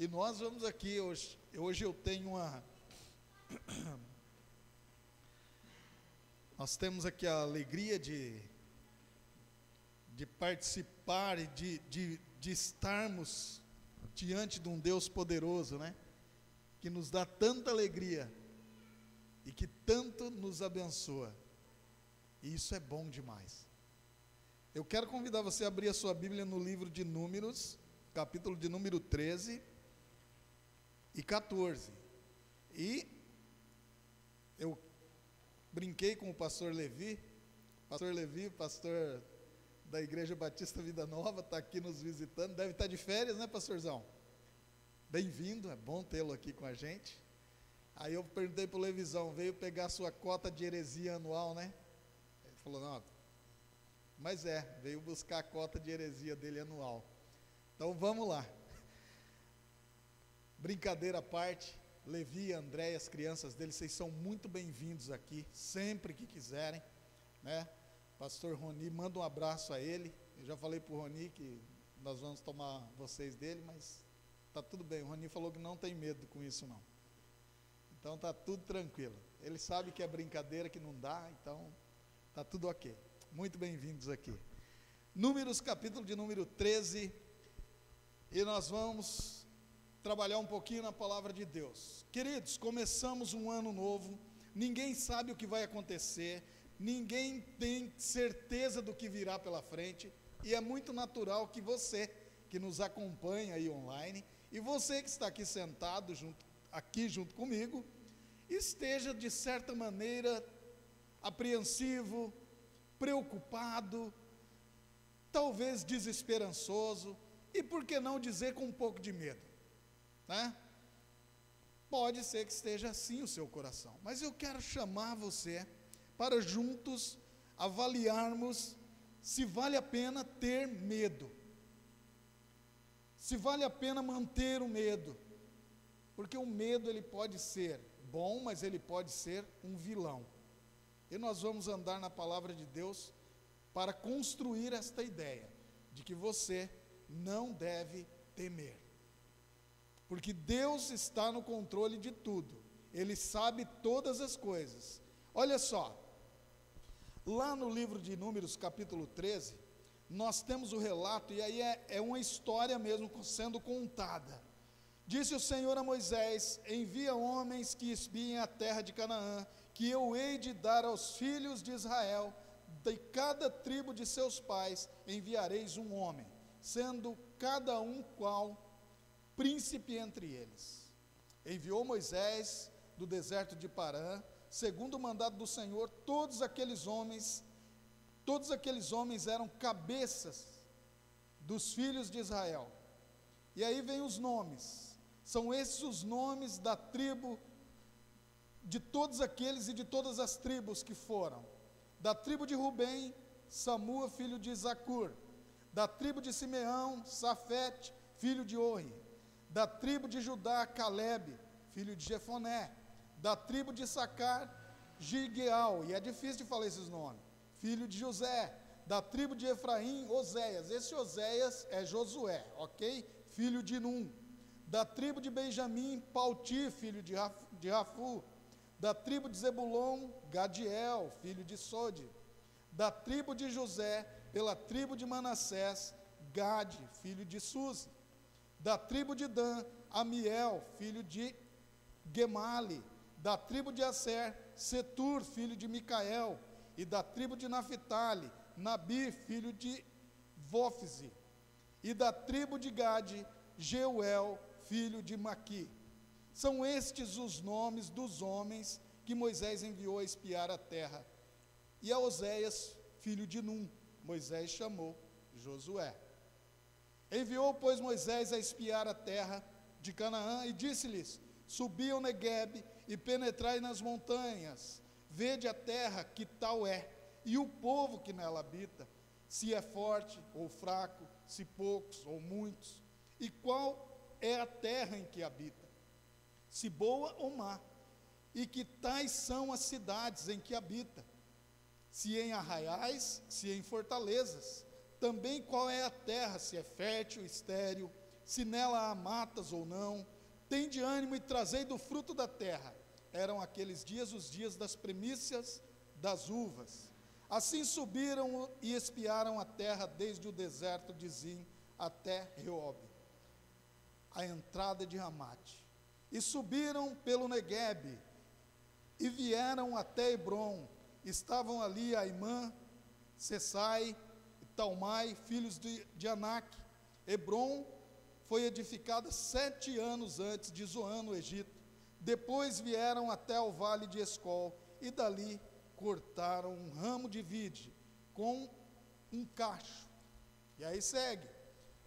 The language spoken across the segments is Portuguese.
E nós vamos aqui hoje. Hoje eu tenho uma. Nós temos aqui a alegria de participar e de estarmos diante de um Deus poderoso, né? Que nos dá tanta alegria e que tanto nos abençoa. E isso é bom demais. Eu quero convidar você a abrir a sua Bíblia no livro de Números, capítulo de número 13 e 14. E eu brinquei com o pastor Levi, pastor da Igreja Batista Vida Nova, está aqui nos visitando, deve estar de férias, né, pastorzão? Bem-vindo, é bom tê-lo aqui com a gente. Aí eu perguntei para o Levizão, veio pegar a sua cota de heresia anual, né? Ele falou, não, mas veio buscar a cota de heresia dele anual. Então vamos lá. Brincadeira à parte, Levi, André e as crianças dele, vocês são muito bem-vindos aqui, sempre que quiserem, né? Pastor Roni, manda um abraço a ele. Eu já falei para o Roni que nós vamos tomar vocês dele, mas tá tudo bem. O Roni falou que não tem medo com isso não. Então tá tudo tranquilo. Ele sabe que é brincadeira, que não dá, então tá tudo ok. Muito bem-vindos aqui. Números, capítulo de número 13, e nós vamos trabalhar um pouquinho na palavra de Deus. Queridos, começamos um ano novo, ninguém sabe o que vai acontecer, ninguém tem certeza do que virá pela frente, e é muito natural que você, que nos acompanha aí online, e você que está aqui sentado junto comigo, esteja de certa maneira apreensivo, preocupado, talvez desesperançoso, e por que não dizer com um pouco de medo, né? Pode ser que esteja assim o seu coração, mas eu quero chamar você para juntos avaliarmos se vale a pena ter medo, se vale a pena manter o medo, porque o medo ele pode ser bom, mas ele pode ser um vilão. E nós vamos andar na palavra de Deus para construir esta ideia de que você não deve temer, porque Deus está no controle de tudo, Ele sabe todas as coisas. Olha só, lá no livro de Números capítulo 13, nós temos o relato, e aí é uma história mesmo sendo contada. Disse o Senhor a Moisés, envia homens que espiem a terra de Canaã, que eu hei de dar aos filhos de Israel, de cada tribo de seus pais enviareis um homem, sendo cada um qual príncipe entre eles. Enviou Moisés do deserto de Parã, segundo o mandado do Senhor, todos aqueles homens eram cabeças dos filhos de Israel. E aí vem os nomes, são esses os nomes da tribo, de todos aqueles e de todas as tribos que foram. Da tribo de Rubem, Samua, filho de Zacur. Da tribo de Simeão, Safete, filho de Ori. Da tribo de Judá, Calebe, filho de Jefoné. Da tribo de Issacar, Gigeal, e é difícil de falar esses nomes, filho de José. Da tribo de Efraim, Oséias, esse Oséias é Josué, ok? Filho de Num. Da tribo de Benjamim, Palti, filho de Rafu. Da tribo de Zebulon, Gadiel, filho de Sode. Da tribo de José, pela tribo de Manassés, Gade, filho de Suzi. Da tribo de Dan, Amiel, filho de Gemali. Da tribo de Aser, Setur, filho de Micael. E da tribo de Naphtali, Nabi, filho de Vofze. E da tribo de Gade, Jeuel, filho de Maqui. São estes os nomes dos homens que Moisés enviou a espiar a terra. E a Oséias, filho de Num, Moisés chamou Josué. Enviou, pois, Moisés a espiar a terra de Canaã e disse-lhes, subi ao Neguebe e penetrai nas montanhas, vede a terra que tal é, e o povo que nela habita, se é forte ou fraco, se poucos ou muitos, e qual é a terra em que habita, se boa ou má, e que tais são as cidades em que habita, se em arraiais, se em fortalezas, também qual é a terra, se é fértil, estéril, se nela há matas ou não. Tende ânimo e trazei do fruto da terra. Eram aqueles dias os dias das primícias das uvas. Assim subiram e espiaram a terra desde o deserto de Zim até Reobe, a entrada de Ramate. E subiram pelo Neguebe e vieram até Hebrom. Estavam ali Aimã, Sesai e Talmai, filhos de Anak. Hebrom foi edificada 7 anos antes de Zoan, no Egito. Depois vieram até o vale de Escol, e dali cortaram um ramo de vide com um cacho. E aí segue,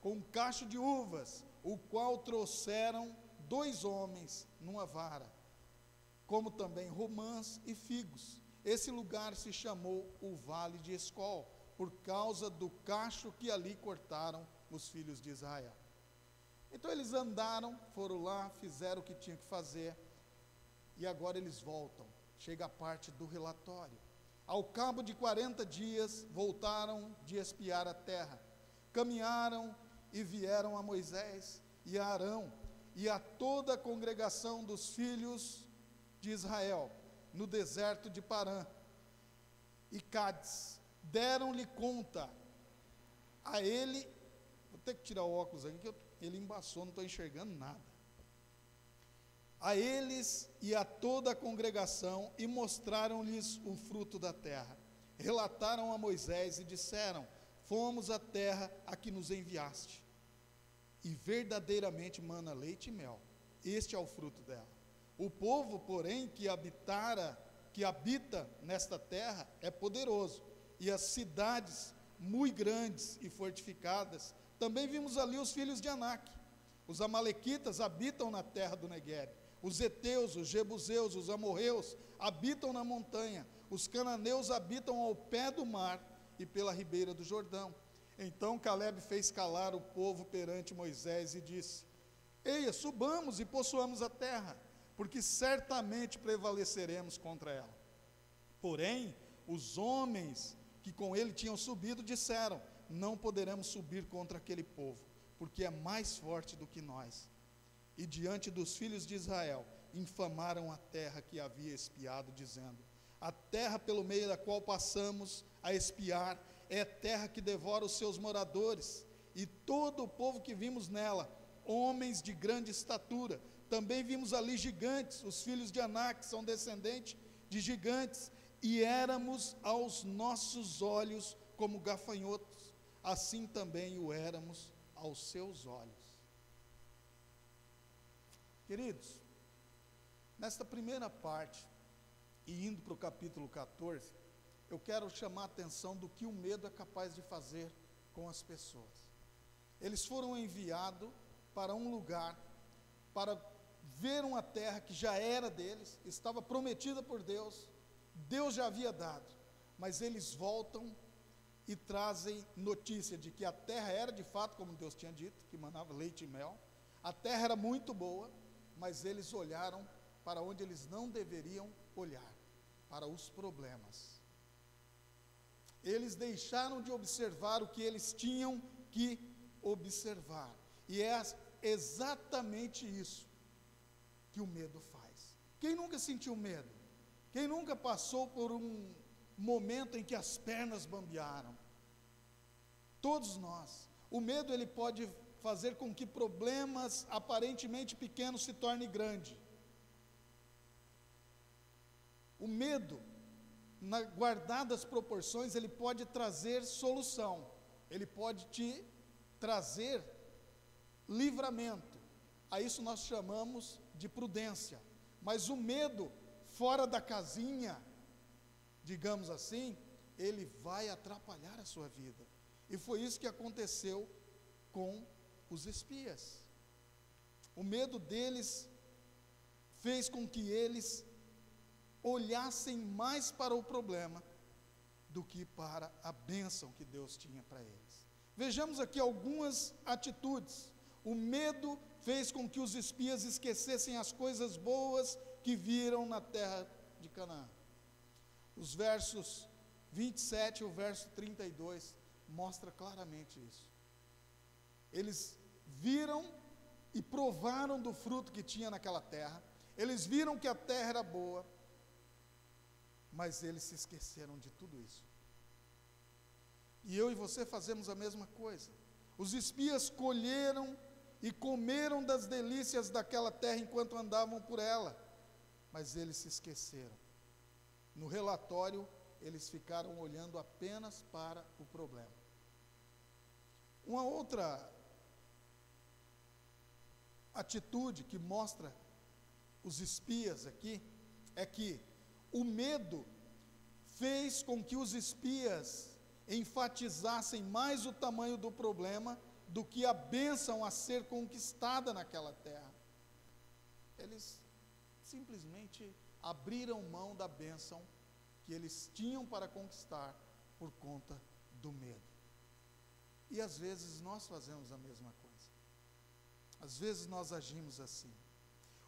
com um cacho de uvas, o qual trouxeram 2 homens numa vara, como também romãs e figos. Esse lugar se chamou o Vale de Escol, por causa do cacho que ali cortaram os filhos de Israel. Então eles andaram, foram lá, fizeram o que tinham que fazer, e agora eles voltam. Chega a parte do relatório. Ao cabo de 40 dias, voltaram de espiar a terra. Caminharam e vieram a Moisés e a Arão e a toda a congregação dos filhos de Israel, no deserto de Parã e Cádiz. Deram-lhe conta a ele. Vou ter que tirar o óculos aqui, que ele embaçou, não estou enxergando nada. A eles e a toda a congregação, e mostraram-lhes o fruto da terra. Relataram a Moisés e disseram: fomos à terra a que nos enviaste, e verdadeiramente mana leite e mel. Este é o fruto dela. O povo, porém, que habita nesta terra é poderoso, e as cidades muito grandes e fortificadas. Também vimos ali os filhos de Anak. Os amalequitas habitam na terra do Neguebe. Os heteus, os jebuseus, os amorreus habitam na montanha. Os cananeus habitam ao pé do mar e pela ribeira do Jordão. Então Caleb fez calar o povo perante Moisés e disse: eia, subamos e possuamos a terra, porque certamente prevaleceremos contra ela. Porém, os homens que com ele tinham subido disseram: não poderemos subir contra aquele povo, porque é mais forte do que nós. E diante dos filhos de Israel, infamaram a terra que havia espiado, dizendo: a terra pelo meio da qual passamos a espiar é terra que devora os seus moradores, e todo o povo que vimos nela, homens de grande estatura. Também vimos ali gigantes, os filhos de Anak são descendentes de gigantes, e éramos aos nossos olhos como gafanhotos, assim também o éramos aos seus olhos. Queridos, nesta primeira parte, e indo para o capítulo 14, eu quero chamar a atenção do que o medo é capaz de fazer com as pessoas. Eles foram enviados para um lugar, para ver uma terra que já era deles, estava prometida por Deus, Deus já havia dado, mas eles voltam e trazem notícia de que a terra era de fato, como Deus tinha dito, que manava leite e mel. A terra era muito boa, mas eles olharam para onde eles não deveriam olhar, para os problemas. Eles deixaram de observar o que eles tinham que observar, e é exatamente isso que o medo faz. Quem nunca sentiu medo? Quem nunca passou por um momento em que as pernas bambearam? Todos nós. O medo, ele pode fazer com que problemas aparentemente pequenos se tornem grandes. O medo, guardadas proporções, ele pode trazer solução, ele pode te trazer livramento. A isso nós chamamos de prudência. Mas o medo fora da casinha, digamos assim, ele vai atrapalhar a sua vida. E foi isso que aconteceu com os espias. O medo deles fez com que eles olhassem mais para o problema do que para a bênção que Deus tinha para eles. Vejamos aqui algumas atitudes. O medo fez com que os espias esquecessem as coisas boas que viram na terra de Canaã. Os versos 27 e o verso 32 mostra claramente isso. Eles viram e provaram do fruto que tinha naquela terra, eles viram que a terra era boa, mas eles se esqueceram de tudo isso. E eu e você fazemos a mesma coisa. Os espias colheram e comeram das delícias daquela terra enquanto andavam por ela, mas eles se esqueceram. No relatório, eles ficaram olhando apenas para o problema. Uma outra atitude que mostra os espias aqui é que o medo fez com que os espias enfatizassem mais o tamanho do problema do que a bênção a ser conquistada naquela terra. Eles simplesmente abriram mão da bênção que eles tinham para conquistar por conta do medo. E às vezes nós fazemos a mesma coisa. Às vezes nós agimos assim.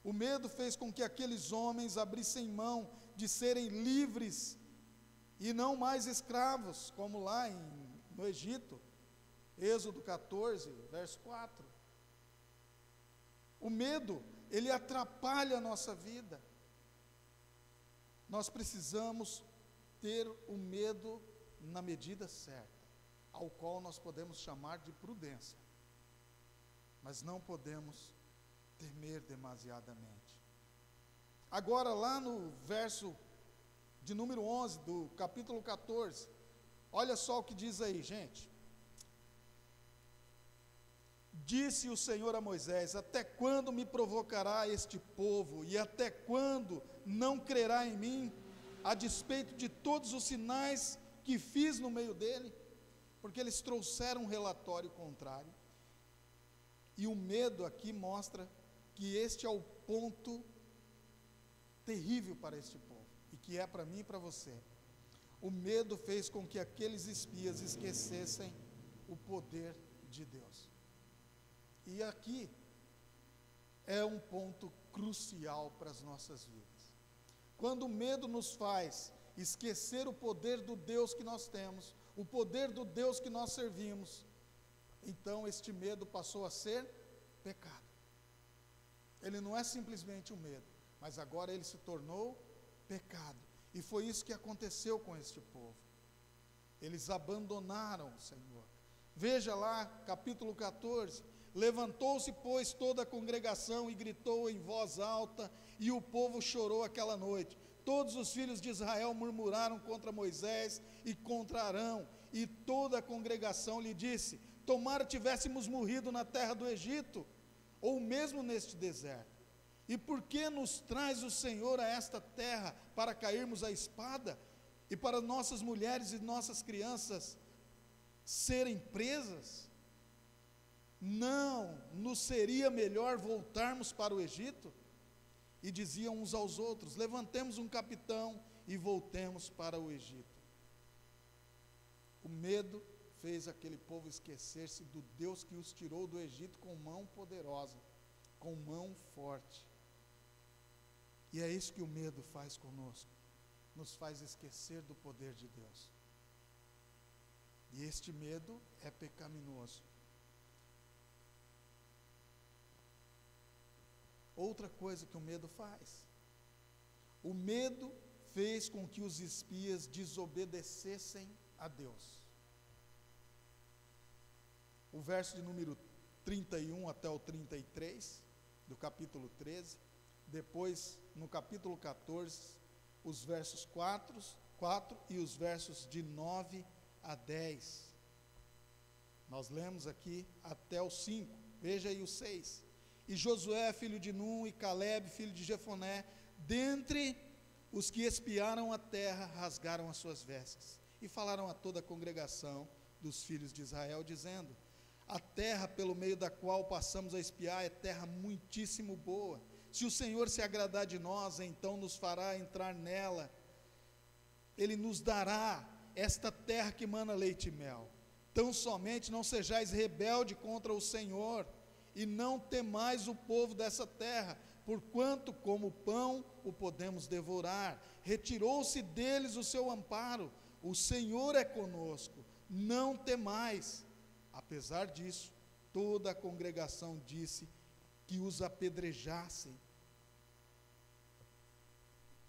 O medo fez com que aqueles homens abrissem mão de serem livres e não mais escravos, como lá no Egito, Êxodo 14, verso 4. O medo, ele atrapalha a nossa vida. Nós precisamos ter o medo na medida certa, ao qual nós podemos chamar de prudência, mas não podemos temer demasiadamente. Agora, lá no verso de número 11 do capítulo 14, olha só o que diz aí, gente. Disse o Senhor a Moisés: até quando me provocará este povo, e até quando não crerá em mim, a despeito de todos os sinais que fiz no meio dele? Porque eles trouxeram um relatório contrário. E o medo aqui mostra que este é o ponto terrível para este povo, e que é para mim e para você. O medo fez com que aqueles espias esquecessem o poder de Deus. E aqui é um ponto crucial para as nossas vidas. Quando o medo nos faz esquecer o poder do Deus que nós temos, o poder do Deus que nós servimos, então este medo passou a ser pecado. Ele não é simplesmente um medo, mas agora ele se tornou pecado. E foi isso que aconteceu com este povo. Eles abandonaram o Senhor. Veja lá, capítulo 14. Levantou-se, pois, toda a congregação e gritou em voz alta, e o povo chorou aquela noite. Todos os filhos de Israel murmuraram contra Moisés e contra Arão, e toda a congregação lhe disse: tomara tivéssemos morrido na terra do Egito, ou mesmo neste deserto. E por que nos traz o Senhor a esta terra para cairmos à espada, e para nossas mulheres e nossas crianças serem presas? Não nos seria melhor voltarmos para o Egito? E diziam uns aos outros: levantemos um capitão e voltemos para o Egito. O medo fez aquele povo esquecer-se do Deus que os tirou do Egito com mão poderosa, com mão forte. E é isso que o medo faz conosco, nos faz esquecer do poder de Deus. E este medo é pecaminoso. Outra coisa que o medo faz: o medo fez com que os espias desobedecessem a Deus. O verso de número 31 até o 33, do capítulo 13, depois no capítulo 14, os versos 4 e os versos de 9 a 10. Nós lemos aqui até o 5, veja aí o 6. E Josué, filho de Num, e Calebe, filho de Jefoné, dentre os que espiaram a terra, rasgaram as suas vestes, e falaram a toda a congregação dos filhos de Israel, dizendo: a terra pelo meio da qual passamos a espiar é terra muitíssimo boa. Se o Senhor se agradar de nós, então nos fará entrar nela. Ele nos dará esta terra que mana leite e mel. Tão somente não sejais rebelde contra o Senhor, e não temais o povo dessa terra, porquanto como pão o podemos devorar. Retirou-se deles o seu amparo. O Senhor é conosco, não temais. Apesar disso, toda a congregação disse que os apedrejassem.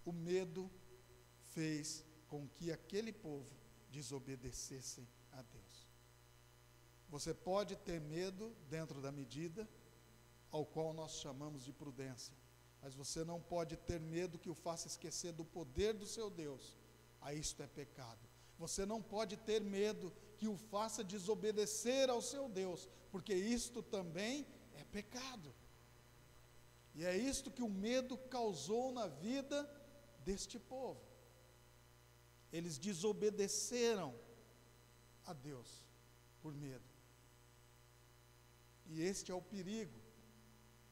O medo fez com que aquele povo desobedecessem a Deus. Você pode ter medo dentro da medida ao qual nós chamamos de prudência, mas você não pode ter medo que o faça esquecer do poder do seu Deus. Aí isto é pecado. Você não pode ter medo que o faça desobedecer ao seu Deus, porque isto também é pecado. E é isto que o medo causou na vida deste povo. Eles desobedeceram a Deus por medo. E este é o perigo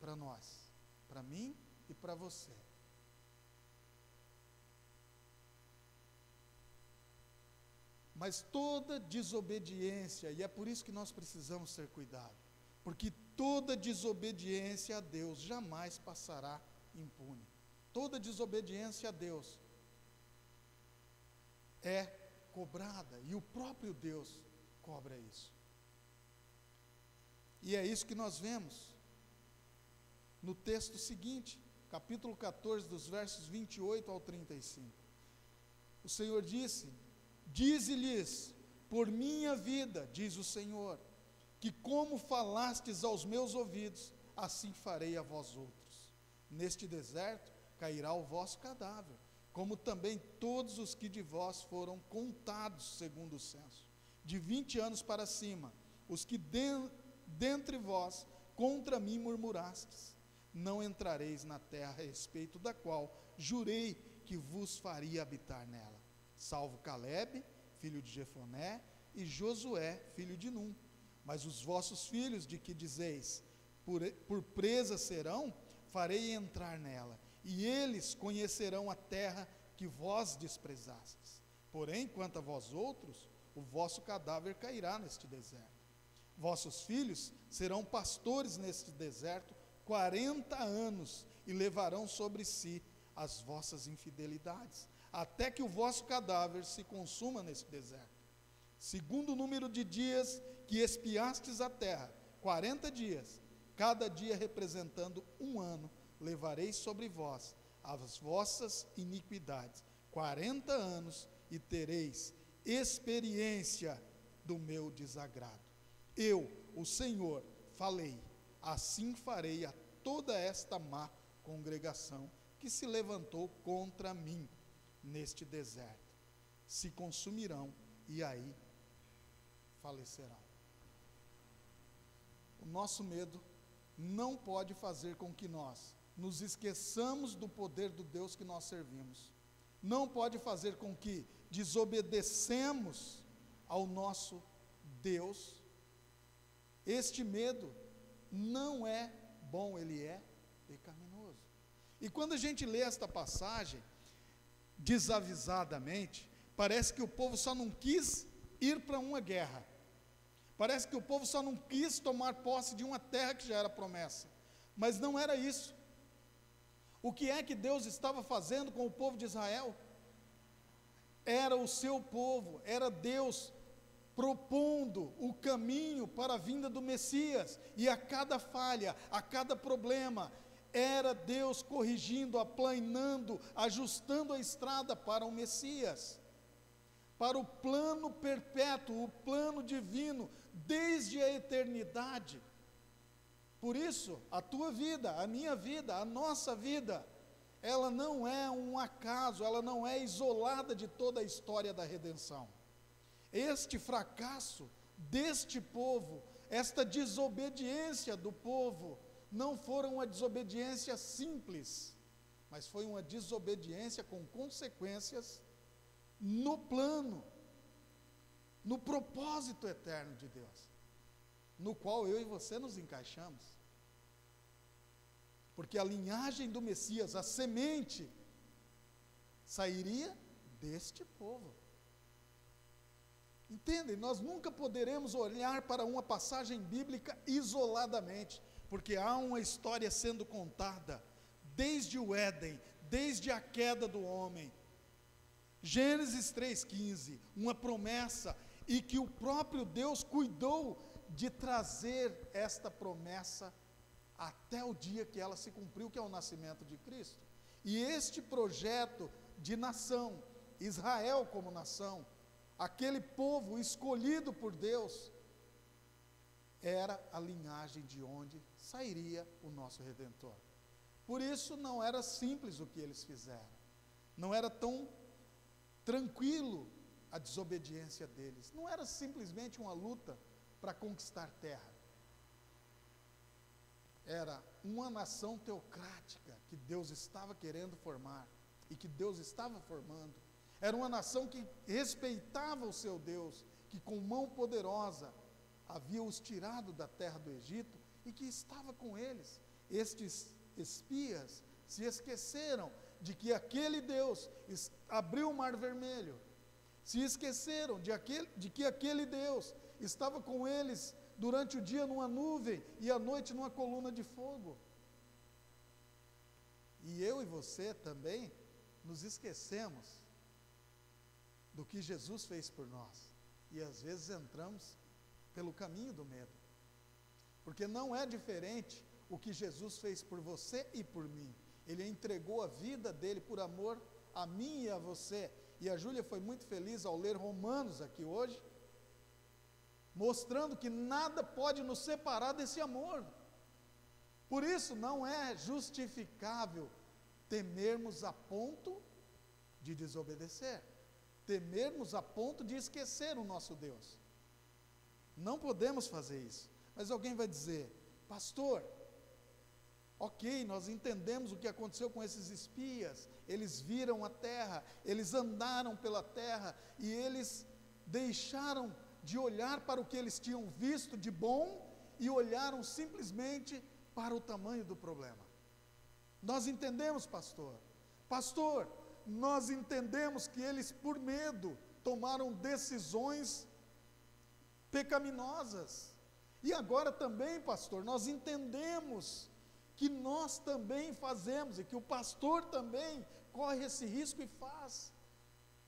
para nós, para mim e para você. Mas toda desobediência, e é por isso que nós precisamos ter cuidado, porque toda desobediência a Deus jamais passará impune. Toda desobediência a Deus é cobrada, e o próprio Deus cobra isso. E é isso que nós vemos no texto seguinte, capítulo 14, dos versos 28 ao 35. O Senhor disse: dize-lhes, por minha vida, diz o Senhor, que como falastes aos meus ouvidos, assim farei a vós outros. Neste deserto cairá o vosso cadáver, como também todos os que de vós foram contados segundo o censo, de 20 anos para cima, os que dentre vós contra mim murmurastes. Não entrareis na terra a respeito da qual jurei que vos faria habitar nela, salvo Calebe, filho de Jefoné, e Josué, filho de Num. Mas os vossos filhos, de que dizeis, por presa serão, farei entrar nela, e eles conhecerão a terra que vós desprezastes. Porém, quanto a vós outros, o vosso cadáver cairá neste deserto. Vossos filhos serão pastores neste deserto 40 anos, e levarão sobre si as vossas infidelidades, até que o vosso cadáver se consuma neste deserto. Segundo o número de dias que espiastes a terra, 40 dias, cada dia representando 1 ano, levareis sobre vós as vossas iniquidades, 40 anos, e tereis experiência do meu desagrado. Eu, o Senhor, falei, assim farei a toda esta má congregação que se levantou contra mim neste deserto. Se consumirão e aí falecerão. O nosso medo não pode fazer com que nós nos esqueçamos do poder do Deus que nós servimos. Não pode fazer com que desobedecemos ao nosso Deus. Este medo não é bom, ele é pecaminoso. E quando a gente lê esta passagem, desavisadamente, parece que o povo só não quis ir para uma guerra. Parece que o povo só não quis tomar posse de uma terra que já era promessa. Mas não era isso. O que é que Deus estava fazendo com o povo de Israel? Era o seu povo, era Deus propondo o caminho para a vinda do Messias, e a cada falha, a cada problema, era Deus corrigindo, aplanando, ajustando a estrada para o Messias, para o plano perpétuo, o plano divino, desde a eternidade. Por isso, a tua vida, a minha vida, a nossa vida, ela não é um acaso, ela não é isolada de toda a história da redenção. Este fracasso deste povo, esta desobediência do povo, não foi uma desobediência simples, mas foi uma desobediência com consequências no plano, no propósito eterno de Deus, no qual eu e você nos encaixamos. Porque a linhagem do Messias, a semente, sairia deste povo. Entendem? Nós nunca poderemos olhar para uma passagem bíblica isoladamente, porque há uma história sendo contada desde o Éden, desde a queda do homem. Gênesis 3,15, uma promessa, e que o próprio Deus cuidou de trazer esta promessa até o dia que ela se cumpriu, que é o nascimento de Cristo. E este projeto de nação, Israel como nação, aquele povo escolhido por Deus, era a linhagem de onde sairia o nosso Redentor. Por isso não era simples o que eles fizeram, não era tão tranquilo a desobediência deles, não era simplesmente uma luta para conquistar terra, era uma nação teocrática que Deus estava querendo formar e que Deus estava formando. Era uma nação que respeitava o seu Deus, que com mão poderosa havia os tirado da terra do Egito e que estava com eles. Estes espias se esqueceram de que aquele Deus abriu o mar vermelho, se esqueceram de que aquele Deus estava com eles durante o dia numa nuvem e à noite numa coluna de fogo. E eu e você também nos esquecemos do que Jesus fez por nós, e às vezes entramos pelo caminho do medo, porque não é diferente o que Jesus fez por você e por mim. Ele entregou a vida dele por amor a mim e a você, e a Júlia foi muito feliz ao ler Romanos aqui hoje, mostrando que nada pode nos separar desse amor. Por isso não é justificável temermos a ponto de desobedecer, temermos a ponto de esquecer o nosso Deus. Não podemos fazer isso. Mas alguém vai dizer: pastor, ok, nós entendemos o que aconteceu com esses espias, eles viram a terra, eles andaram pela terra e eles deixaram de olhar para o que eles tinham visto de bom e olharam simplesmente para o tamanho do problema. Nós entendemos, pastor. Pastor, nós entendemos que eles, por medo, tomaram decisões pecaminosas. E agora também, pastor, nós entendemos que nós também fazemos, e que o pastor também corre esse risco e faz,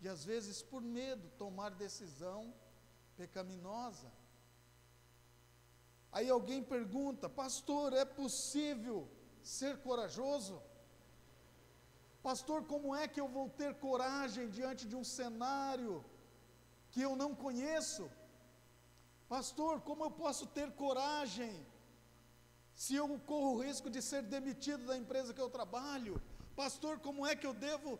de às vezes por medo tomar decisão pecaminosa. Aí alguém pergunta: pastor, é possível ser corajoso? Pastor, como é que eu vou ter coragem diante de um cenário que eu não conheço? Pastor, como eu posso ter coragem se eu corro o risco de ser demitido da empresa que eu trabalho? Pastor, como é que eu devo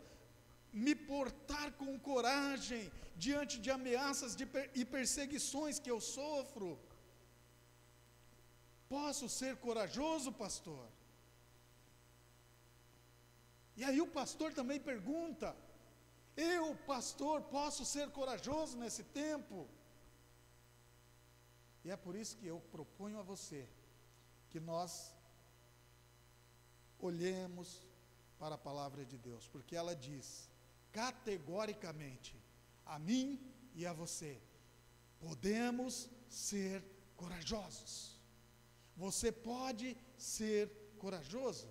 me portar com coragem diante de ameaças e perseguições que eu sofro? Posso ser corajoso, pastor? E aí o pastor também pergunta: eu, pastor, posso ser corajoso nesse tempo? E é por isso que eu proponho a você que nós olhemos para a palavra de Deus, porque ela diz categoricamente a mim e a você: podemos ser corajosos. Você pode ser corajoso.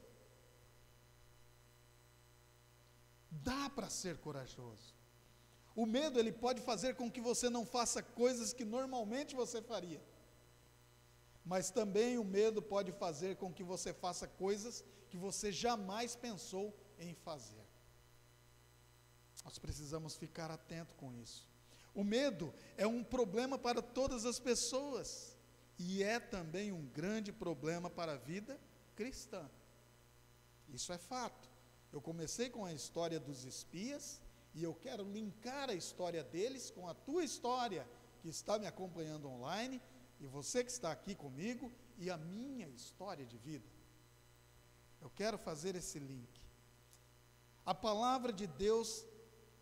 Dá para ser corajoso. O medo, ele pode fazer com que você não faça coisas que normalmente você faria. Mas também o medo pode fazer com que você faça coisas que você jamais pensou em fazer. Nós precisamos ficar atento com isso. O medo é um problema para todas as pessoas e é também um grande problema para a vida cristã. Isso é fato. Eu comecei com a história dos espias e eu quero linkar a história deles com a tua história que está me acompanhando online, e você que está aqui comigo, e a minha história de vida. Eu quero fazer esse link. A palavra de Deus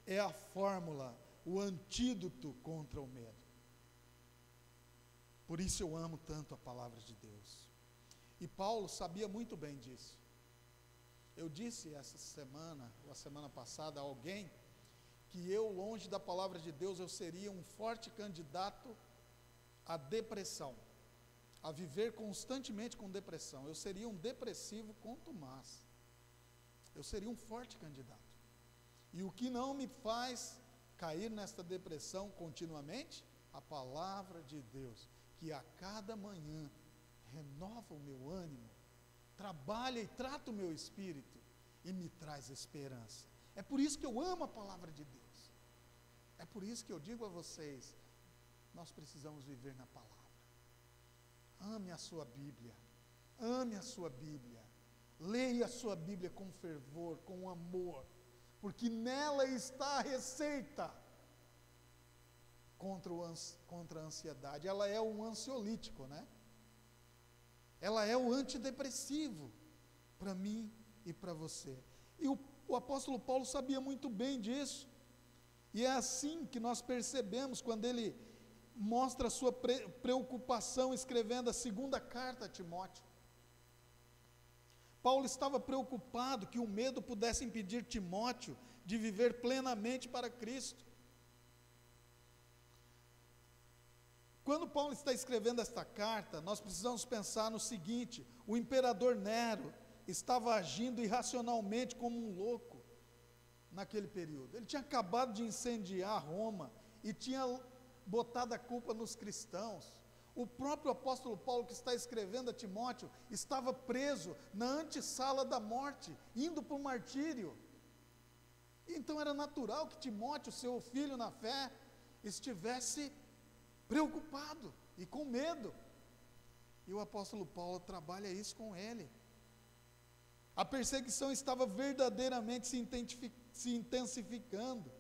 é a fórmula, o antídoto contra o medo. Por isso eu amo tanto a palavra de Deus. E Paulo sabia muito bem disso. Eu disse essa semana, ou a semana passada, a alguém, que eu, longe da palavra de Deus, eu seria um forte candidato à depressão, a viver constantemente com depressão. Eu seria um depressivo contumaz. Eu seria um forte candidato. E o que não me faz cair nesta depressão continuamente? A palavra de Deus. que a cada manhã renova o meu ânimo, trabalha e trata o meu espírito e me traz esperança. É por isso que eu amo a palavra de Deus. É por isso que eu digo a vocês, nós precisamos viver na palavra. Ame a sua Bíblia, ame a sua Bíblia, leia a sua Bíblia com fervor, com amor, porque nela está a receita contra a ansiedade. Ela é um ansiolítico, né? Ela é o antidepressivo para mim e para você. E o apóstolo Paulo sabia muito bem disso. E é assim que nós percebemos quando ele mostra a sua preocupação escrevendo a segunda carta a Timóteo. Paulo estava preocupado que o medo pudesse impedir Timóteo de viver plenamente para Cristo. Quando Paulo está escrevendo esta carta, nós precisamos pensar no seguinte: o imperador Nero estava agindo irracionalmente como um louco naquele período. Ele tinha acabado de incendiar Roma e tinha botado a culpa nos cristãos. O próprio apóstolo Paulo, que está escrevendo a Timóteo, estava preso na antessala da morte, indo para o martírio. Então era natural que Timóteo, seu filho na fé, estivesse preocupado e com medo. E o apóstolo Paulo trabalha isso com ele. A perseguição estava verdadeiramente se intensificando.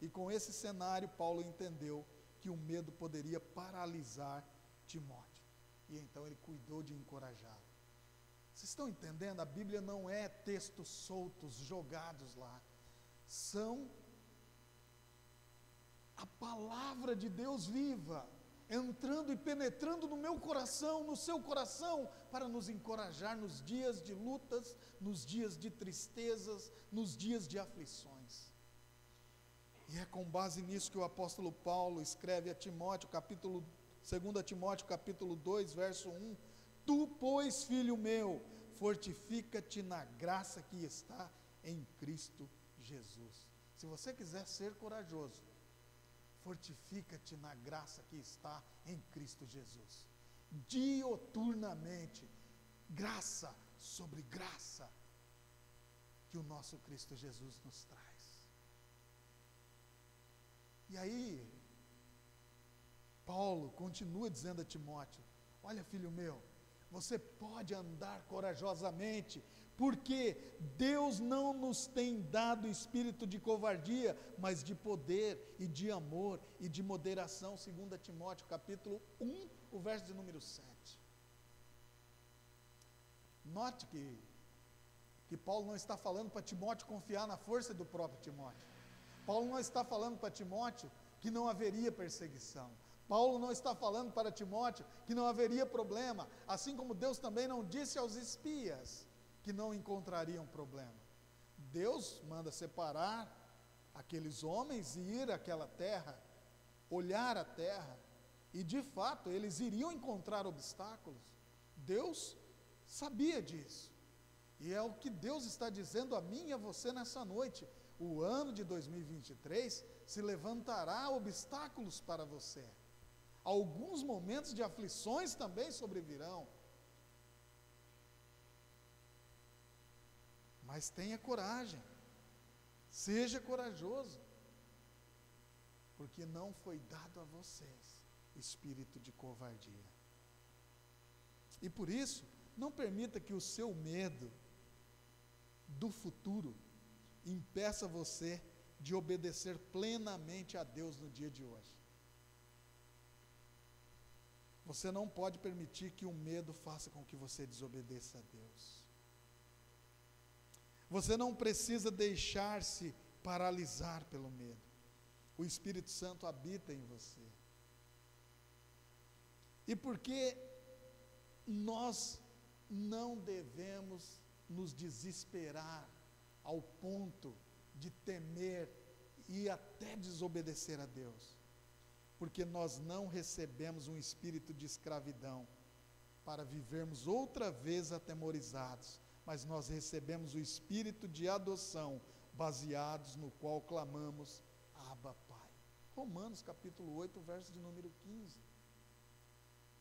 E com esse cenário, Paulo entendeu que o medo poderia paralisar Timóteo. E então ele cuidou de encorajá-lo. Vocês estão entendendo? A Bíblia não é textos soltos, jogados lá. São a palavra de Deus viva, entrando e penetrando no meu coração, no seu coração, para nos encorajar nos dias de lutas, nos dias de tristezas, nos dias de aflições. E é com base nisso que o apóstolo Paulo escreve a Timóteo, 2 Timóteo capítulo 2, verso 1, Tu, pois, filho meu, fortifica-te na graça que está em Cristo Jesus. Se você quiser ser corajoso, fortifica-te na graça que está em Cristo Jesus. Dioturnamente, graça sobre graça, que o nosso Cristo Jesus nos traz. E aí, Paulo continua dizendo a Timóteo: olha, filho meu, você pode andar corajosamente, porque Deus não nos tem dado espírito de covardia, mas de poder e de amor e de moderação, 2 Timóteo capítulo 1, o verso de número 7. Note que Paulo não está falando para Timóteo confiar na força do próprio Timóteo. Paulo não está falando para Timóteo que não haveria perseguição. Paulo não está falando para Timóteo que não haveria problema, assim como Deus também não disse aos espias que não encontrariam problema. Deus manda separar aqueles homens e ir àquela terra, olhar a terra, e de fato eles iriam encontrar obstáculos. Deus sabia disso, e é o que Deus está dizendo a mim e a você nessa noite. O ano de 2023 se levantará obstáculos para você. Alguns momentos de aflições também sobrevirão. Mas tenha coragem, seja corajoso, porque não foi dado a vocês espírito de covardia. E por isso, não permita que o seu medo do futuro impeça você de obedecer plenamente a Deus no dia de hoje. Você não pode permitir que o medo faça com que você desobedeça a Deus. Você não precisa deixar-se paralisar pelo medo. O Espírito Santo habita em você. E porque nós não devemos nos desesperar ao ponto de temer e até desobedecer a Deus, porque nós não recebemos um espírito de escravidão para vivermos outra vez atemorizados, mas nós recebemos o espírito de adoção, baseados no qual clamamos, Abba, Pai. Romanos capítulo 8, verso de número 15.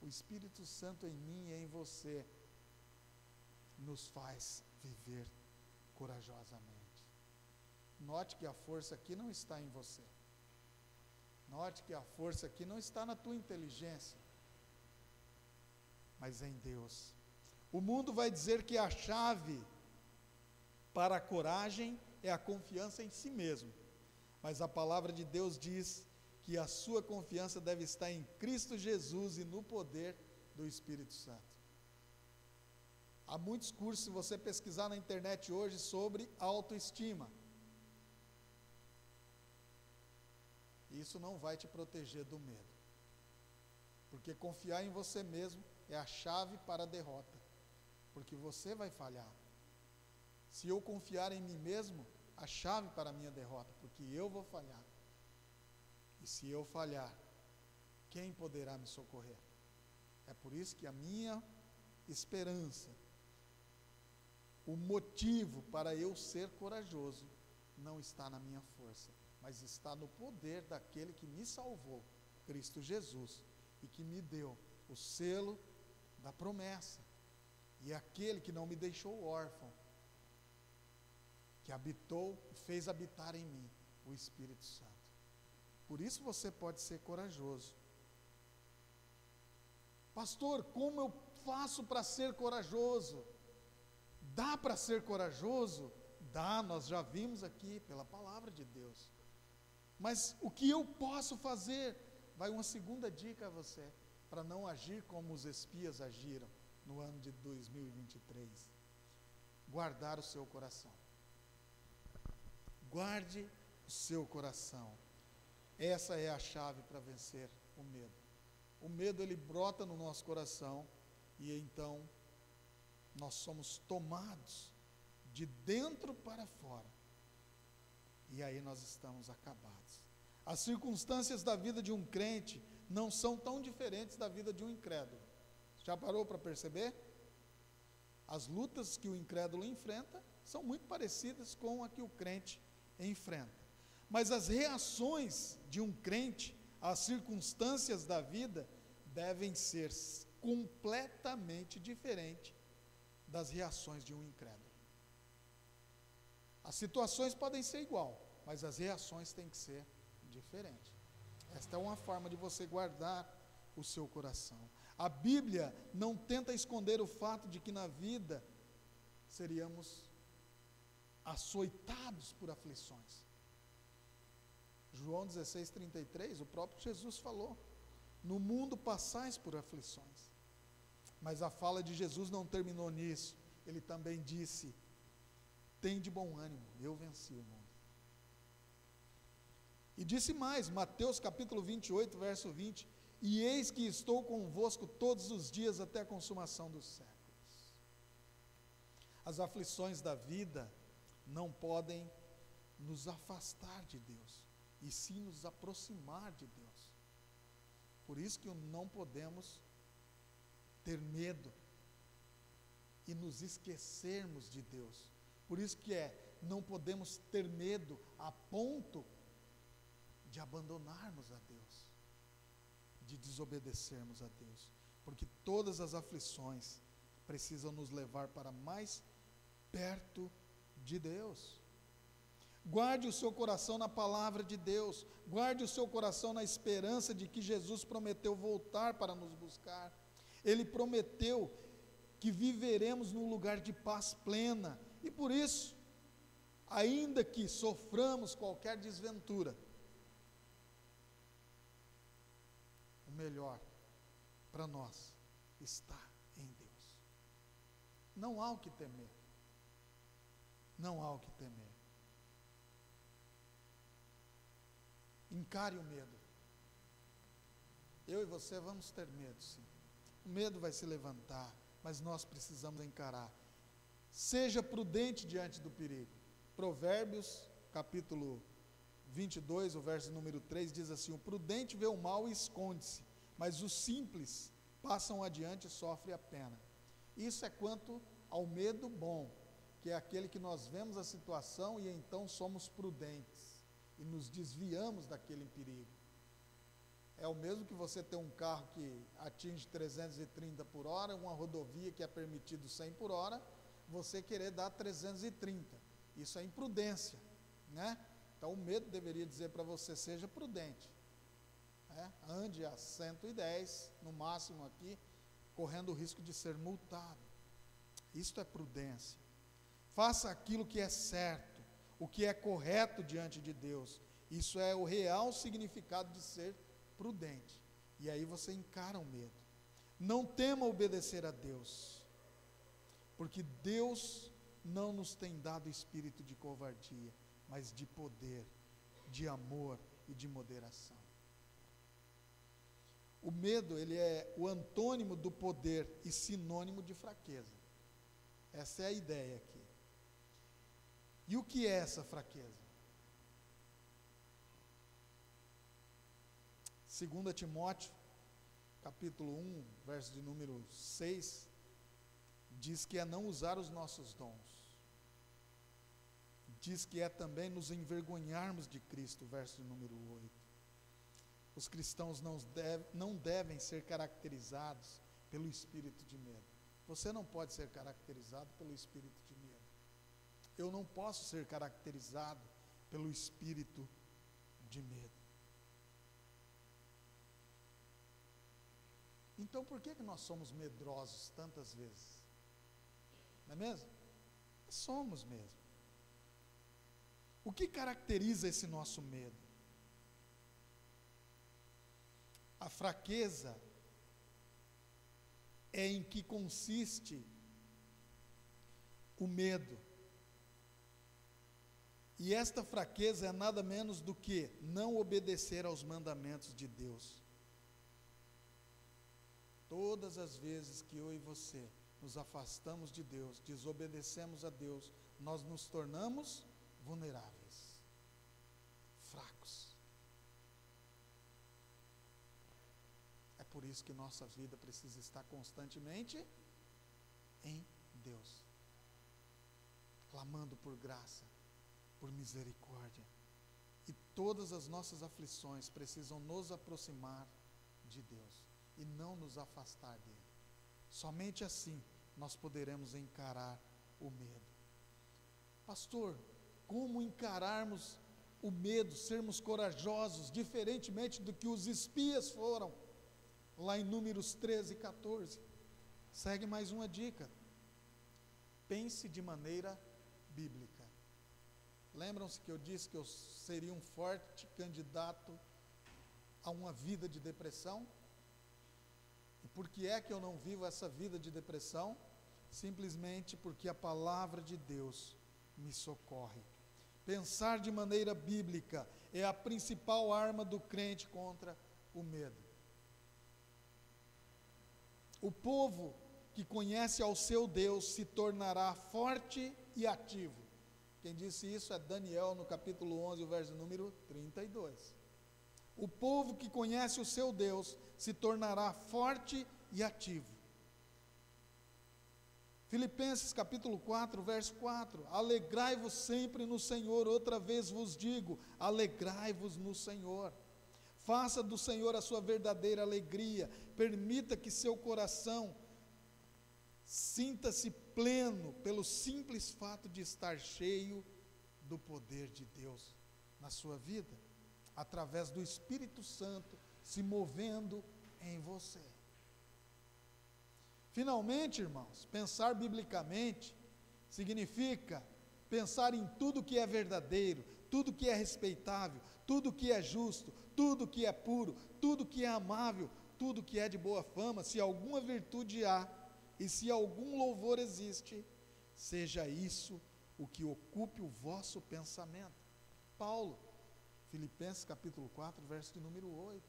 o Espírito Santo em mim e em você nos faz viver corajosamente. Note que a força aqui não está em você. Note que a força aqui não está na tua inteligência, mas em Deus. O mundo vai dizer que a chave para a coragem é a confiança em si mesmo, mas a palavra de Deus diz que a sua confiança deve estar em Cristo Jesus e no poder do Espírito Santo. Há muitos cursos, se você pesquisar na internet hoje, sobre autoestima. Isso não vai te proteger do medo, porque confiar em você mesmo é a chave para a derrota, porque você vai falhar. Se eu confiar em mim mesmo, a chave para a minha derrota, porque eu vou falhar. E se eu falhar, quem poderá me socorrer? É por isso que a minha esperança, o motivo para eu ser corajoso, não está na minha força, mas está no poder daquele que me salvou, Cristo Jesus, e que me deu o selo da promessa, e aquele que não me deixou órfão, que habitou, fez habitar em mim o Espírito Santo. Por isso você pode ser corajoso. Pastor, como eu faço para ser corajoso? Dá para ser corajoso? Dá, nós já vimos aqui pela palavra de Deus. Mas o que eu posso fazer? Vai uma segunda dica a você, para não agir como os espias agiram no ano de 2023. Guardar o seu coração. Guarde o seu coração. Essa é a chave para vencer o medo. O medo, ele brota no nosso coração e então nós somos tomados de dentro para fora. E aí nós estamos acabados. As circunstâncias da vida de um crente não são tão diferentes da vida de um incrédulo. Já parou para perceber? As lutas que o incrédulo enfrenta são muito parecidas com a que o crente enfrenta. Mas as reações de um crente às circunstâncias da vida devem ser completamente diferentes das reações de um incrédulo. As situações podem ser igual, mas as reações têm que ser diferentes. Esta é uma forma de você guardar o seu coração. A Bíblia não tenta esconder o fato de que na vida seríamos açoitados por aflições. João 16:33, o próprio Jesus falou: no mundo passais por aflições. Mas a fala de Jesus não terminou nisso. Ele também disse: tende bom ânimo, eu venci o mundo. E disse mais, Mateus capítulo 28, verso 20: e eis que estou convosco todos os dias até a consumação dos séculos. As aflições da vida não podem nos afastar de Deus, e sim nos aproximar de Deus. Por isso que não podemos ter medo e nos esquecermos de Deus. Por isso que não podemos ter medo a ponto de abandonarmos a Deus, de desobedecermos a Deus, porque todas as aflições precisam nos levar para mais perto de Deus. Guarde o seu coração na palavra de Deus, guarde o seu coração na esperança de que Jesus prometeu voltar para nos buscar. Ele prometeu que viveremos num lugar de paz plena, e por isso, ainda que soframos qualquer desventura, o melhor para nós está em Deus. Não há o que temer. Não há o que temer. Encare o medo. Eu e você vamos ter medo, sim. O medo vai se levantar, mas nós precisamos encarar. Seja prudente diante do perigo. Provérbios, capítulo 22, o verso número 3, diz assim: o prudente vê o mal e esconde-se, mas os simples passam adiante e sofrem a pena. Isso é quanto ao medo bom, que é aquele que nós vemos a situação e então somos prudentes e nos desviamos daquele perigo. É o mesmo que você ter um carro que atinge 330 por hora, uma rodovia que é permitido 100 por hora, você querer dar 330. Isso é imprudência, né? Então o medo deveria dizer para você, seja prudente. Ande a 110, no máximo aqui, correndo o risco de ser multado. Isto é prudência. Faça aquilo que é certo, o que é correto diante de Deus. Isso é o real significado de ser prudente. E aí você encara o medo. Não tema obedecer a Deus, porque Deus não nos tem dado espírito de covardia, mas de poder, de amor e de moderação. O medo, ele é o antônimo do poder e sinônimo de fraqueza. Essa é a ideia aqui. E o que é essa fraqueza? 2 Timóteo, capítulo 1, verso de número 6, diz que é não usar os nossos dons. Diz que é também nos envergonharmos de Cristo, verso de número 8. Os cristãos não devem ser caracterizados pelo espírito de medo. Você não pode ser caracterizado pelo espírito de medo. Eu não posso ser caracterizado pelo espírito de medo. Então por que nós somos medrosos tantas vezes? Não é mesmo? Somos mesmo. O que caracteriza esse nosso medo? A fraqueza é em que consiste o medo. E esta fraqueza é nada menos do que não obedecer aos mandamentos de Deus. Todas as vezes que eu e você nos afastamos de Deus, desobedecemos a Deus, nós nos tornamos vulneráveis, fracos. É por isso que nossa vida precisa estar constantemente em Deus, clamando por graça, por misericórdia. E todas as nossas aflições precisam nos aproximar de Deus e não nos afastar dele. Somente assim nós poderemos encarar o medo. Pastor, como encararmos o medo, sermos corajosos, diferentemente do que os espias foram, lá em Números 13 e 14? Segue mais uma dica. Pense de maneira bíblica. Lembram-se que eu disse que eu seria um forte candidato a uma vida de depressão? E por que é que eu não vivo essa vida de depressão? Simplesmente porque a palavra de Deus me socorre. Pensar de maneira bíblica é a principal arma do crente contra o medo. O povo que conhece ao seu Deus se tornará forte e ativo. Quem disse isso é Daniel, no capítulo 11, o verso número 32. O povo que conhece o seu Deus se tornará forte e ativo. Filipenses capítulo 4, verso 4. Alegrai-vos sempre no Senhor, outra vez vos digo, alegrai-vos no Senhor. Faça do Senhor a sua verdadeira alegria, permita que seu coração sinta-se pleno pelo simples fato de estar cheio do poder de Deus na sua vida, através do Espírito Santo se movendo em você. Finalmente, irmãos, pensar biblicamente significa pensar em tudo que é verdadeiro, tudo que é respeitável, tudo que é justo, tudo que é puro, tudo que é amável, tudo que é de boa fama. Se alguma virtude há e se algum louvor existe, seja isso o que ocupe o vosso pensamento. Paulo, Filipenses capítulo 4, verso de número 8.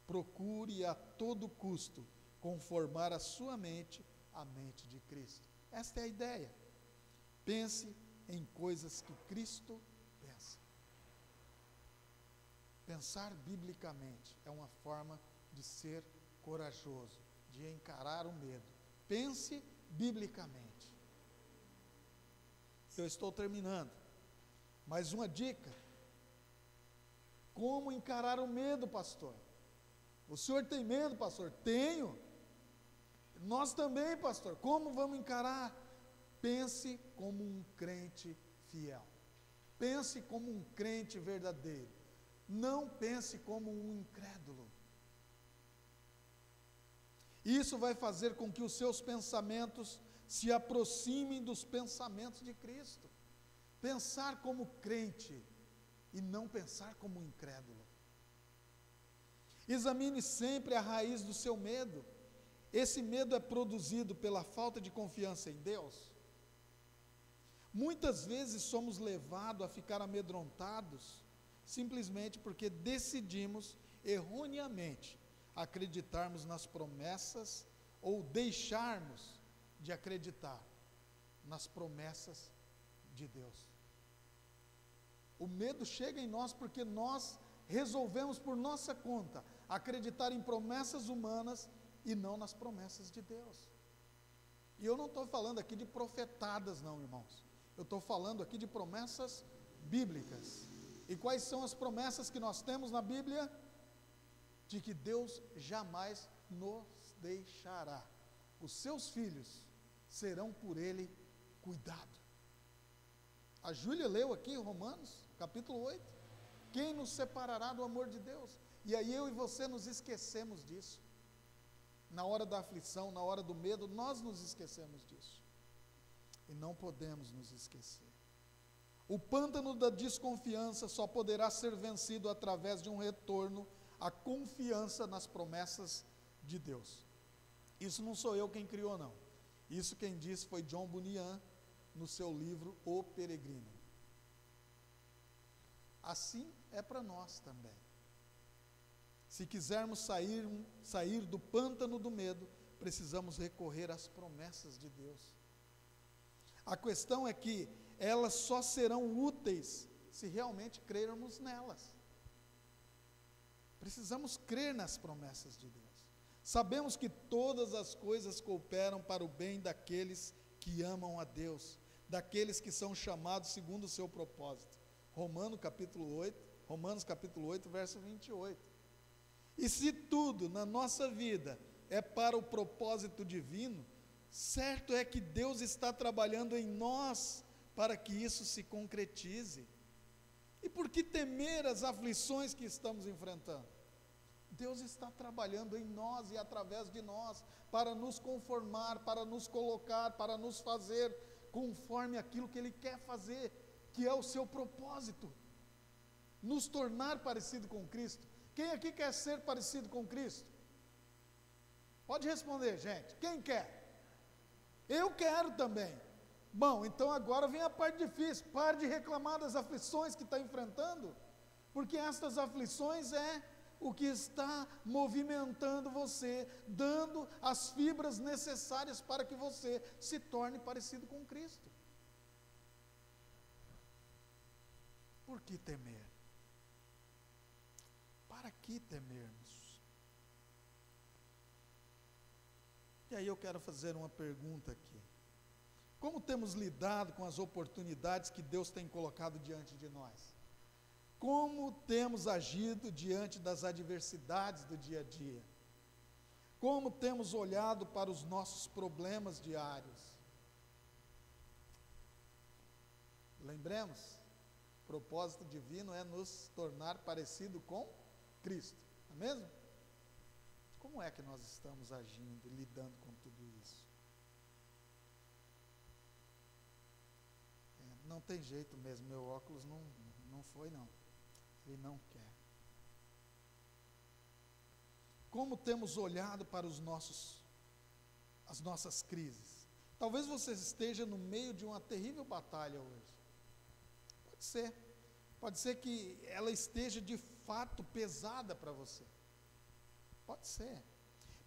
Procure a todo custo conformar a sua mente à mente de Cristo. Esta é a ideia. Pense em coisas que Cristo pensa. Pensar biblicamente é uma forma de ser corajoso, de encarar o medo. Pense biblicamente. Eu estou terminando. Mais uma dica. Como encarar o medo, pastor? O senhor tem medo, pastor? Tenho. Nós também, pastor. Como vamos encarar? Pense como um crente fiel. Pense como um crente verdadeiro. Não pense como um incrédulo. Isso vai fazer com que os seus pensamentos se aproximem dos pensamentos de Cristo. Pensar como crente e não pensar como incrédulo. Examine sempre a raiz do seu medo. Esse medo é produzido pela falta de confiança em Deus. Muitas vezes somos levados a ficar amedrontados simplesmente porque decidimos erroneamente acreditarmos nas promessas ou deixarmos de acreditar nas promessas de Deus. O medo chega em nós porque nós resolvemos por nossa conta acreditar em promessas humanas e não nas promessas de Deus. E eu não estou falando aqui de profetadas não, irmãos. Eu estou falando aqui de promessas bíblicas. E quais são as promessas que nós temos na Bíblia? De que Deus jamais nos deixará. Os seus filhos serão por Ele cuidados. A Júlia leu aqui Romanos, capítulo 8. Quem nos separará do amor de Deus? E aí eu e você nos esquecemos disso. Na hora da aflição, na hora do medo, nós nos esquecemos disso. E não podemos nos esquecer. O pântano da desconfiança só poderá ser vencido através de um retorno à confiança nas promessas de Deus. Isso não sou eu quem criou, não. Isso quem disse foi John Bunyan, no seu livro O Peregrino. Assim é para nós também. Se quisermos sair do pântano do medo, precisamos recorrer às promessas de Deus. A questão é que elas só serão úteis se realmente crermos nelas. Precisamos crer nas promessas de Deus. Sabemos que todas as coisas cooperam para o bem daqueles que amam a Deus, daqueles que são chamados segundo o seu propósito. Romanos capítulo 8, verso 28. E se tudo na nossa vida é para o propósito divino, certo é que Deus está trabalhando em nós para que isso se concretize. E por que temer as aflições que estamos enfrentando? Deus está trabalhando em nós e através de nós para nos conformar, para nos colocar, para nos fazer conforme aquilo que Ele quer fazer, que é o seu propósito, nos tornar parecido com Cristo. Quem aqui quer ser parecido com Cristo? Pode responder, gente. Quem quer? Eu quero também. Bom, então agora vem a parte difícil. Pare de reclamar das aflições que está enfrentando, porque estas aflições é o que está movimentando você, dando as fibras necessárias para que você se torne parecido com Cristo. Por que temer? Para que temermos? E aí eu quero fazer uma pergunta aqui. Como temos lidado com as oportunidades que Deus tem colocado diante de nós? Como temos agido diante das adversidades do dia a dia? Como temos olhado para os nossos problemas diários? Lembremos, o propósito divino é nos tornar parecido com Cristo, não é mesmo? Como é que nós estamos agindo, lidando com tudo isso? Não tem jeito mesmo, meu óculos não foi não, ele não quer. Como temos olhado para as nossas crises? Talvez você esteja no meio de uma terrível batalha hoje. Pode ser que ela esteja de fato pesada para você.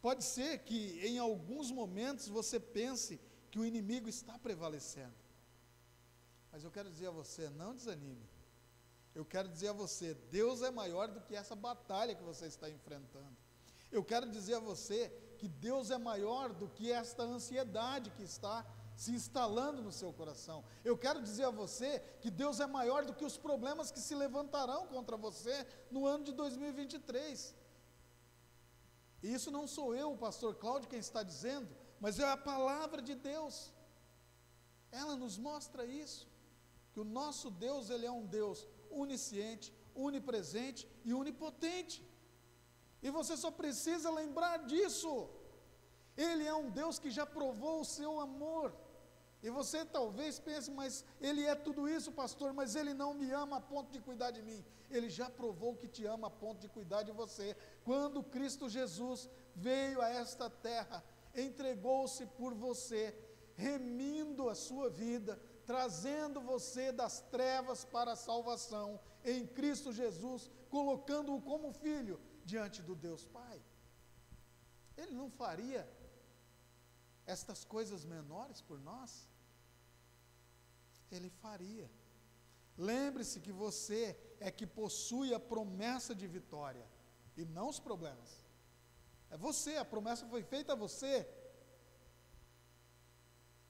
Pode ser que em alguns momentos você pense que o inimigo está prevalecendo. Mas eu quero dizer a você, não desanime. Eu quero dizer a você, Deus é maior do que essa batalha que você está enfrentando. Eu quero dizer a você que Deus é maior do que esta ansiedade que está se instalando no seu coração. Eu quero dizer a você que Deus é maior do que os problemas que se levantarão contra você no ano de 2023. E isso não sou eu, o pastor Cláudio, quem está dizendo, mas é a palavra de Deus. Ela nos mostra isso, que o nosso Deus, Ele é um Deus onisciente, onipresente e onipotente. E você só precisa lembrar disso. Ele é um Deus que já provou o seu amor. E você talvez pense, mas Ele é tudo isso, pastor, mas Ele não me ama a ponto de cuidar de mim. Ele já provou que te ama a ponto de cuidar de você. Quando Cristo Jesus veio a esta terra, entregou-se por você, remindo a sua vida, trazendo você das trevas para a salvação, em Cristo Jesus, colocando-o como filho diante do Deus Pai. Ele não faria estas coisas menores por nós? Ele faria. Lembre-se que você é que possui a promessa de vitória, e não os problemas. É você, a promessa foi feita a você.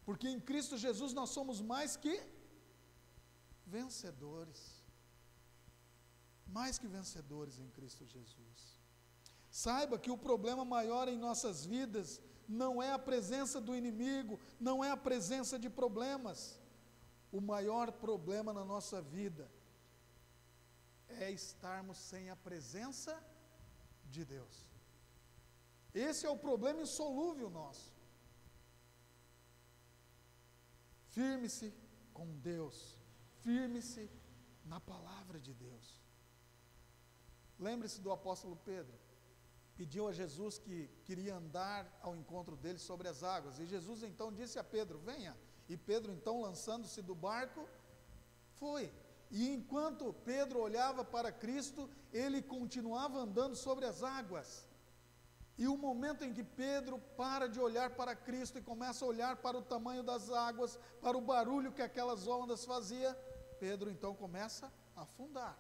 Porque em Cristo Jesus nós somos mais que vencedores. Mais que vencedores em Cristo Jesus. Saiba que o problema maior em nossas vidas não é a presença do inimigo, não é a presença de problemas. O maior problema na nossa vida é estarmos sem a presença de Deus. Esse é o problema insolúvel nosso. Firme-se com Deus, firme-se na palavra de Deus. Lembre-se do apóstolo Pedro, pediu a Jesus que queria andar ao encontro dele sobre as águas, e Jesus então disse a Pedro, venha, e Pedro então lançando-se do barco, foi, e enquanto Pedro olhava para Cristo, ele continuava andando sobre as águas. E o momento em que Pedro para de olhar para Cristo e começa a olhar para o tamanho das águas, para o barulho que aquelas ondas faziam, Pedro então começa a afundar.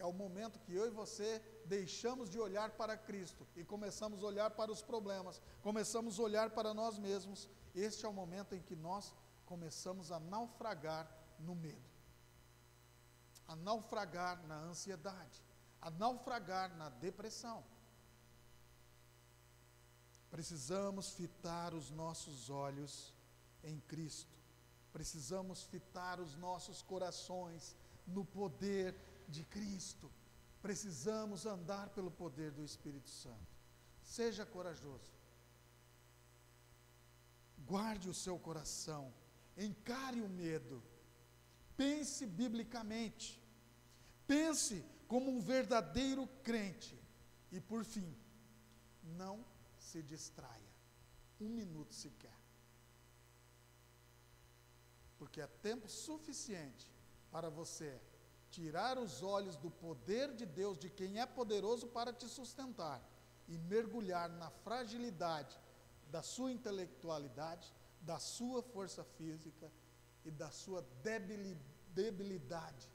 É o momento que eu e você deixamos de olhar para Cristo e começamos a olhar para os problemas, começamos a olhar para nós mesmos. Este é o momento em que nós começamos a naufragar no medo, a naufragar na ansiedade, a naufragar na depressão. Precisamos fitar os nossos olhos em Cristo. Precisamos fitar os nossos corações no poder de Cristo. Precisamos andar pelo poder do Espírito Santo. Seja corajoso. Guarde o seu coração. Encare o medo. Pense biblicamente. Pense como um verdadeiro crente. E por fim, não se distraia, um minuto sequer, porque é tempo suficiente para você tirar os olhos do poder de Deus, de quem é poderoso para te sustentar, e mergulhar na fragilidade da sua intelectualidade, da sua força física e da sua debilidade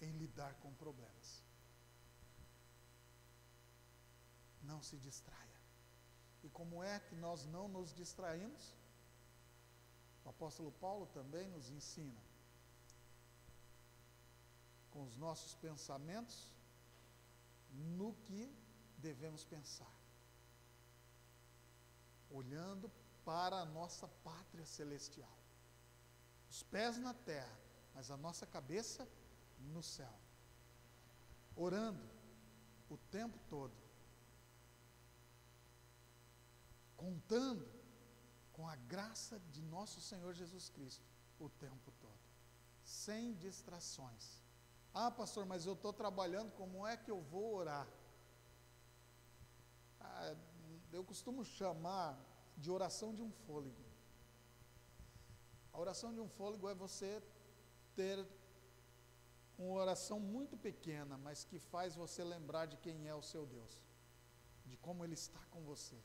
em lidar com problemas. Não se distraia. E como é que nós não nos distraímos? O apóstolo Paulo também nos ensina. Com os nossos pensamentos no que devemos pensar. Olhando para a nossa pátria celestial. Os pés na terra, mas a nossa cabeça no céu. Orando o tempo todo. Contando com a graça de nosso Senhor Jesus Cristo o tempo todo, sem distrações. Ah, pastor, mas eu estou trabalhando, como é que eu vou orar? Eu costumo chamar de oração de um fôlego. A oração de um fôlego é você ter uma oração muito pequena, mas que faz você lembrar de quem é o seu Deus, de como Ele está com você,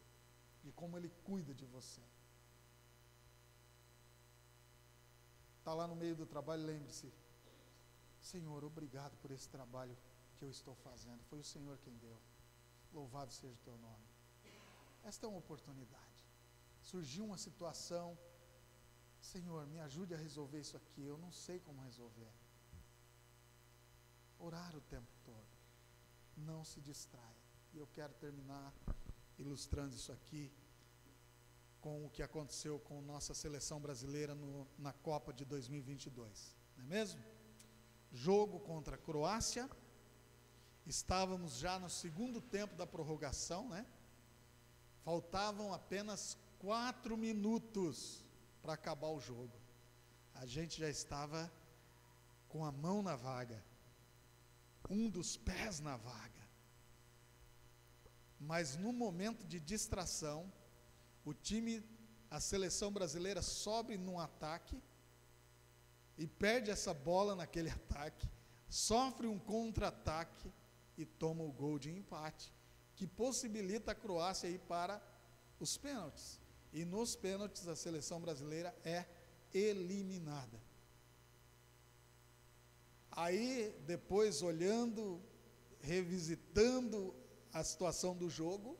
de como Ele cuida de você. Está lá no meio do trabalho, lembre-se, Senhor, obrigado por esse trabalho que eu estou fazendo, foi o Senhor quem deu, louvado seja o teu nome. Esta é uma oportunidade, surgiu uma situação Senhor, me ajude a resolver isso aqui, eu não sei como resolver. Orar o tempo todo, não se distraia. E eu quero terminar ilustrando isso aqui com o que aconteceu com nossa seleção brasileira na Copa de 2022, não é mesmo? Jogo contra a Croácia, estávamos já no segundo tempo da prorrogação, né? Faltavam apenas 4 minutos para acabar o jogo. A gente já estava com a mão na vaga, um dos pés na vaga. Mas no momento de distração, a seleção brasileira sobe num ataque e perde essa bola naquele ataque, sofre um contra-ataque e toma o gol de empate, que possibilita a Croácia ir para os pênaltis. E nos pênaltis a seleção brasileira é eliminada. Aí, depois, olhando, revisitando a situação do jogo,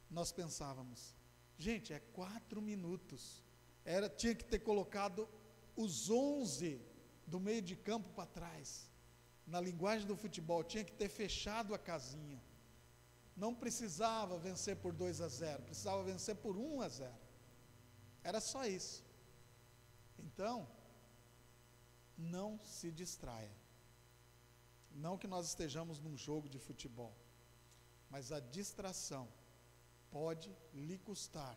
nós pensávamos, gente, é 4 minutos, tinha que ter colocado os 11 do meio de campo para trás, na linguagem do futebol, tinha que ter fechado a casinha, não precisava vencer por 2-0, precisava vencer por 1-0, era só isso. Então, não se distraia, não que nós estejamos num jogo de futebol, mas a distração pode lhe custar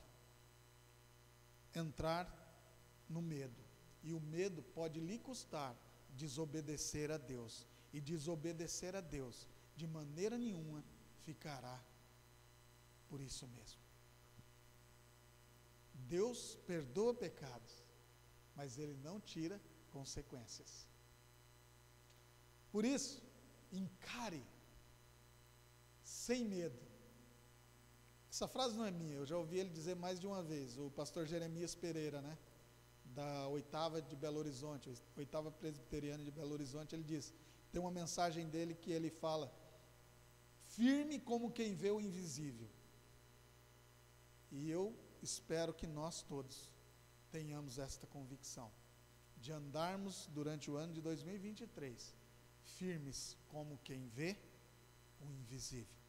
entrar no medo, e o medo pode lhe custar desobedecer a Deus, e desobedecer a Deus de maneira nenhuma ficará por isso mesmo. Deus perdoa pecados, mas Ele não tira consequências. Por isso, encare sem medo. Essa frase não é minha, eu já ouvi ele dizer mais de uma vez, o pastor Jeremias Pereira, né, da 8ª de Belo Horizonte, 8ª Presbiteriana de Belo Horizonte, ele diz, tem uma mensagem dele que ele fala, firme como quem vê o invisível. E eu espero que nós todos tenhamos esta convicção, de andarmos durante o ano de 2023, firmes como quem vê o invisível.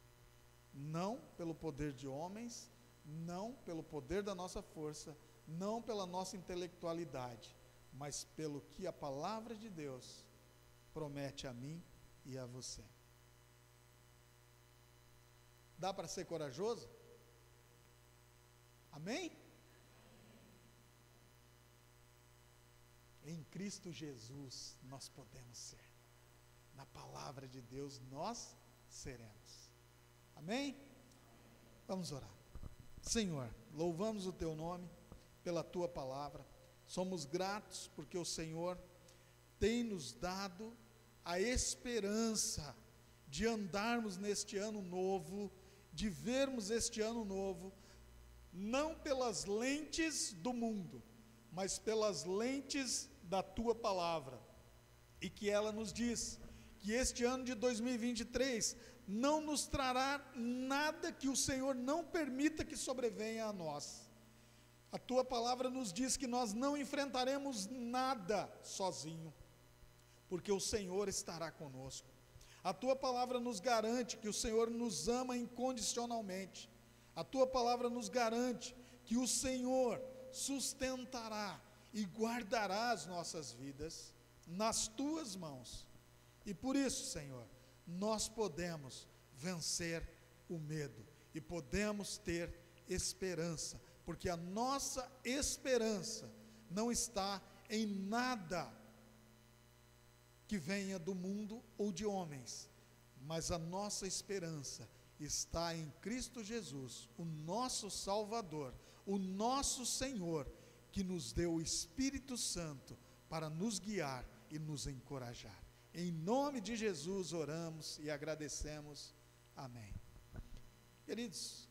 Não pelo poder de homens, não pelo poder da nossa força, não pela nossa intelectualidade, mas pelo que a palavra de Deus promete a mim e a você. Dá para ser corajoso? Amém? Em Cristo Jesus nós podemos ser. Na palavra de Deus nós seremos. Amém? Vamos orar. Senhor, louvamos o Teu nome pela Tua palavra. Somos gratos porque o Senhor tem nos dado a esperança de andarmos neste ano novo, de vermos este ano novo, não pelas lentes do mundo, mas pelas lentes da Tua palavra. E que ela nos diz que este ano de 2023 não nos trará nada que o Senhor não permita que sobrevenha a nós. A Tua palavra nos diz que nós não enfrentaremos nada sozinho, porque o Senhor estará conosco. A Tua palavra nos garante que o Senhor nos ama incondicionalmente. A Tua palavra nos garante que o Senhor sustentará e guardará as nossas vidas nas Tuas mãos. E por isso, Senhor, nós podemos vencer o medo e podemos ter esperança, porque a nossa esperança não está em nada que venha do mundo ou de homens, mas a nossa esperança está em Cristo Jesus, o nosso Salvador, o nosso Senhor, que nos deu o Espírito Santo para nos guiar e nos encorajar. Em nome de Jesus oramos e agradecemos. Amém. Queridos,